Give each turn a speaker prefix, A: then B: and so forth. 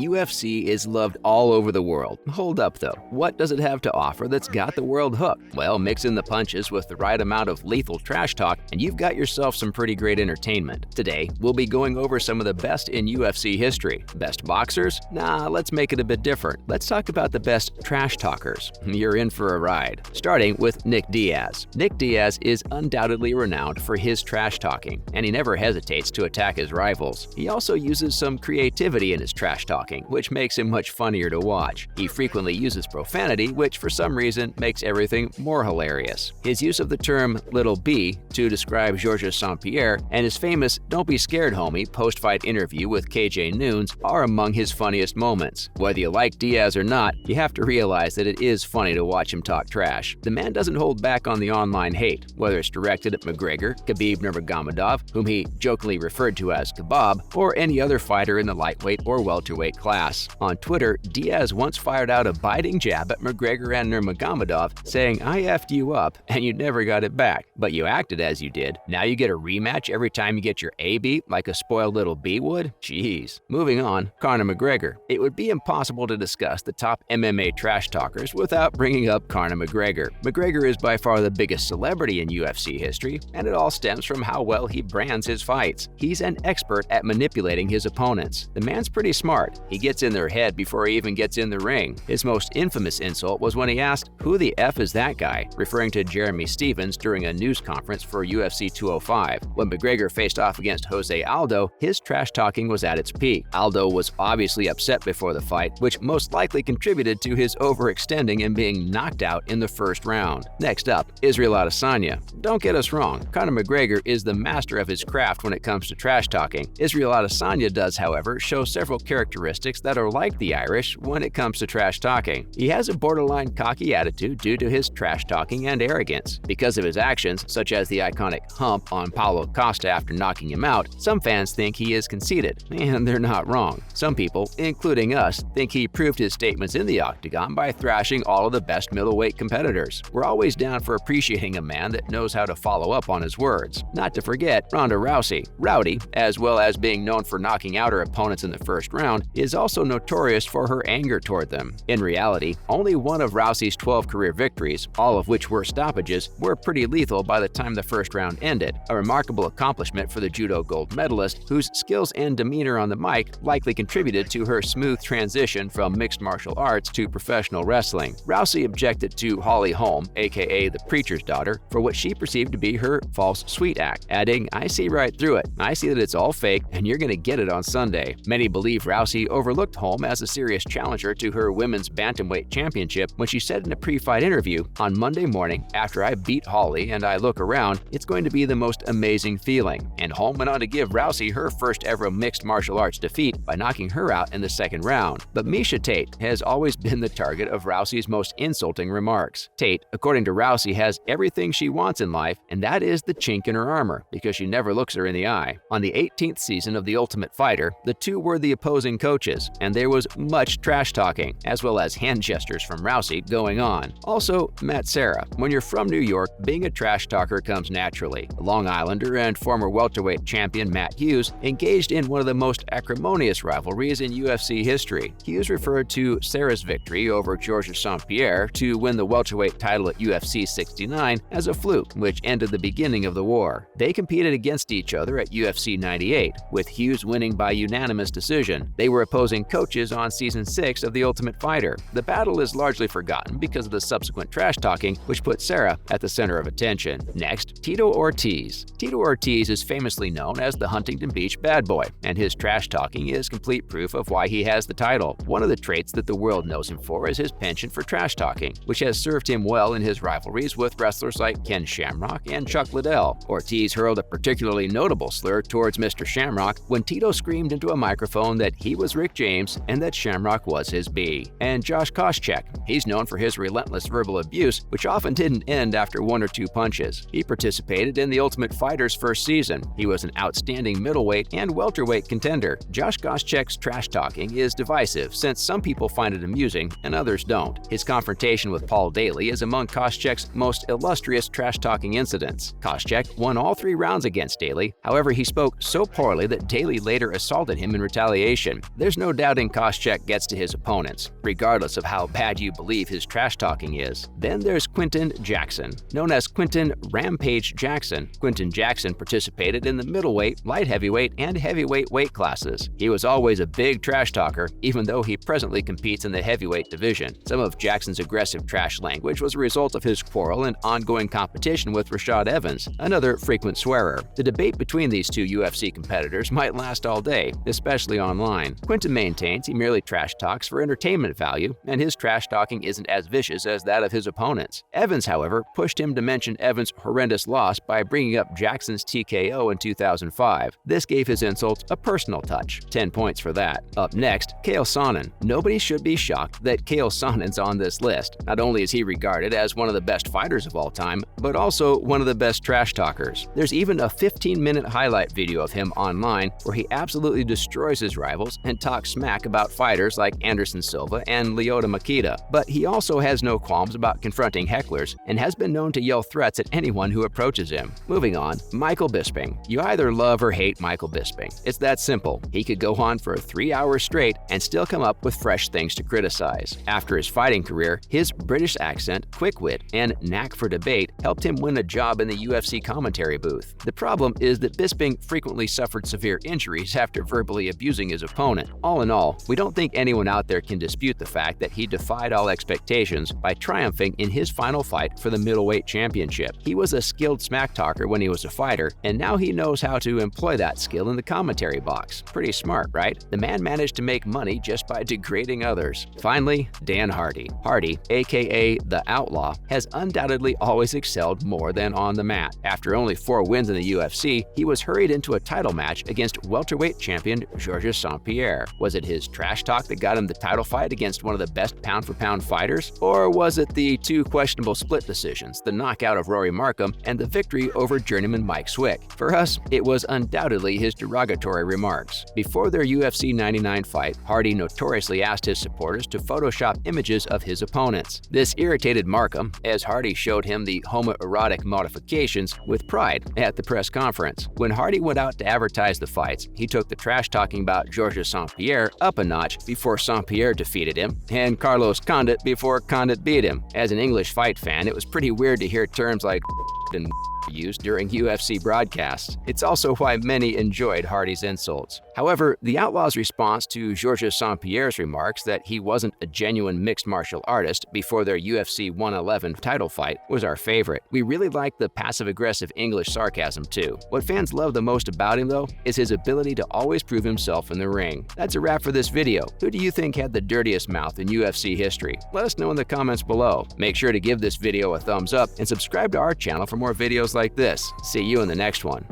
A: UFC is loved all over the world. Hold up though, what does it have to offer that's got the world hooked? Well, mix in the punches with the right amount of lethal trash talk and you've got yourself some pretty great entertainment. Today, we'll be going over some of the best in UFC history. Best boxers? Nah, let's make it a bit different. Let's talk about the best trash talkers. You're in for a ride. Starting with Nick Diaz. Nick Diaz is undoubtedly renowned for his trash talking, and he never hesitates to attack his rivals. He also uses some creativity in his trash talking, which makes him much funnier to watch. He frequently uses profanity, which for some reason makes everything more hilarious. His use of the term "Little B" to describe Georges St-Pierre and his famous "Don't be scared, homie" post-fight interview with KJ Noons are among his funniest moments. Whether you like Diaz or not, you have to realize that it is funny to watch him talk trash. The man doesn't hold back on the online hate, whether it's directed at McGregor, Khabib Nurmagomedov, whom he jokingly referred to as Kebab, or any other fighter in the lightweight or welterweight class. On Twitter, Diaz once fired out a biting jab at McGregor and Nurmagomedov, saying, "I effed you up, and you never got it back, but you acted as you did. Now you get a rematch every time you get your A beat like a spoiled little B would? Jeez." Moving on, Conor McGregor. It would be impossible to discuss the top MMA trash talkers without bringing up Conor McGregor. McGregor is by far the biggest celebrity in UFC history, and it all stems from how well he brands his fights. He's an expert at manipulating his opponents. The man's pretty smart. He gets in their head before he even gets in the ring. His most infamous insult was when he asked, "Who the F is that guy?" referring to Jeremy Stevens during a news conference for UFC 205. When McGregor faced off against Jose Aldo, his trash talking was at its peak. Aldo was obviously upset before the fight, which most likely contributed to his overextending and being knocked out in the first round. Next up, Israel Adesanya. Don't get us wrong, Conor McGregor is the master of his craft when it comes to trash talking. Israel Adesanya does, however, show several characteristics that are like the Irish when it comes to trash talking. He has a borderline cocky attitude due to his trash talking and arrogance. Because of his actions, such as the iconic hump on Paulo Costa after knocking him out, some fans think he is conceited, and they're not wrong. Some people, including us, think he proved his statements in the octagon by thrashing all of the best middleweight competitors. We're always down for appreciating a man that knows how to follow up on his words. Not to forget Ronda Rousey. Rowdy, as well as being known for knocking out her opponents in the first round, is also notorious for her anger toward them. In reality, only one of Rousey's 12 career victories, all of which were stoppages, were pretty lethal by the time the first round ended, a remarkable accomplishment for the judo gold medalist whose skills and demeanor on the mic likely contributed to her smooth transition from mixed martial arts to professional wrestling. Rousey objected to Holly Holm, aka the preacher's daughter, for what she perceived to be her false sweet act, adding, "I see right through it. I see that it's all fake and you're gonna get it on Sunday." Many believe Rousey overlooked Holm as a serious challenger to her women's bantamweight championship when she said in a pre-fight interview, "On Monday morning, after I beat Holly and I look around, it's going to be the most amazing feeling." And Holm went on to give Rousey her first ever mixed martial arts defeat by knocking her out in the second round. But Miesha Tate has always been the target of Rousey's most insulting remarks. Tate, according to Rousey, has everything she wants in life, and that is the chink in her armor, because she never looks her in the eye. On the 18th season of The Ultimate Fighter, the two were the opposing coaches, and there was much trash talking, as well as hand gestures from Rousey going on. Also, Matt Serra. When you're from New York, being a trash talker comes naturally. Long Islander and former welterweight champion Matt Hughes engaged in one of the most acrimonious rivalries in UFC history. Hughes referred to Serra's victory over Georges St-Pierre to win the welterweight title at UFC 69 as a fluke, which ended the beginning of the war. They competed against each other at UFC 98, with Hughes winning by unanimous decision. They were opposing coaches on Season 6 of The Ultimate Fighter. The battle is largely forgotten because of the subsequent trash talking, which put Serra at the center of attention. Next, Tito Ortiz. Tito Ortiz is famously known as the Huntington Beach bad boy, and his trash talking is complete proof of why he has the title. One of the traits that the world knows him for is his penchant for trash talking, which has served him well in his rivalries with wrestlers like Ken Shamrock and Chuck Liddell. Ortiz hurled a particularly notable slur towards Mr. Shamrock when Tito screamed into a microphone that he was Rick James and that Shamrock was his B. And Josh Koscheck. He's known for his relentless verbal abuse, which often didn't end after one or two punches. He participated in The Ultimate Fighter's first season. He was an outstanding middleweight and welterweight contender. Josh Koscheck's trash talking is divisive since some people find it amusing and others don't. His confrontation with Paul Daly is among Koscheck's most illustrious trash-talking incidents. Koscheck won all 3 rounds against Daly. However, he spoke so poorly that Daly later assaulted him in retaliation. There's There's no doubting Koscheck gets to his opponents, regardless of how bad you believe his trash talking is. Then there's Quinton Jackson. Known as Quinton Rampage Jackson, Quinton Jackson participated in the middleweight, light heavyweight, and heavyweight weight classes. He was always a big trash talker, even though he presently competes in the heavyweight division. Some of Jackson's aggressive trash language was a result of his quarrel and ongoing competition with Rashad Evans, another frequent swearer. The debate between these two UFC competitors might last all day, especially online. Quinton maintains he merely trash talks for entertainment value, and his trash talking isn't as vicious as that of his opponents. Evans, however, pushed him to mention Evans' horrendous loss by bringing up Jackson's TKO in 2005. This gave his insults a personal touch. 10 points for that. Up next, Chael Sonnon. Nobody should be shocked that Chael Sonnon's on this list. Not only is he regarded as one of the best fighters of all time, but also one of the best trash talkers. There's even a 15-minute highlight video of him online where he absolutely destroys his rivals and talks smack about fighters like Anderson Silva and Lyoto Machida. But he also has no qualms about confronting hecklers and has been known to yell threats at anyone who approaches him. Moving on, Micheal Bisping. You either love or hate Micheal Bisping. It's that simple. He could go on for 3 hours straight and still come up with fresh things to criticize. After his fighting career, his British accent, quick wit, and knack for debate helped him win a job in the UFC commentary booth. The problem is that Bisping frequently suffered severe injuries after verbally abusing his opponent. All in all, we don't think anyone out there can dispute the fact that he defied all expectations by triumphing in his final fight for the middleweight championship. He was a skilled smack talker when he was a fighter, and now he knows how to employ that skill in the commentary box. Pretty smart, right? The man managed to make money just by degrading others. Finally, Dan Hardy. Hardy, aka The Outlaw, has undoubtedly always excelled more than on the mat. After only 4 wins in the UFC, he was hurried into a title match against welterweight champion Georges St-Pierre. Was it his trash talk that got him the title fight against one of the best pound-for-pound fighters? Or was it the 2 questionable split decisions, the knockout of Rory Markham and the victory over journeyman Mike Swick? For us, it was undoubtedly his derogatory remarks. Before their UFC 99 fight, Hardy notoriously asked his supporters to Photoshop images of his opponents. This irritated Markham, as Hardy showed him the homoerotic modifications with pride at the press conference. When Hardy went out to advertise the fights, he took the trash talking about Georges St-Pierre up a notch before St-Pierre defeated him, and Carlos Condit before Condit beat him. As an English fight fan, it was pretty weird to hear terms like and used during UFC broadcasts. It's also why many enjoyed Hardy's insults. However, the Outlaw's response to Georges St-Pierre's remarks that he wasn't a genuine mixed martial artist before their UFC 111 title fight was our favorite. We really liked the passive-aggressive English sarcasm too. What fans love the most about him, though, is his ability to always prove himself in the ring. That's a wrap for this video. Who do you think had the dirtiest mouth in UFC history? Let us know in the comments below. Make sure to give this video a thumbs up and subscribe to our channel for more videos like this. See you in the next one.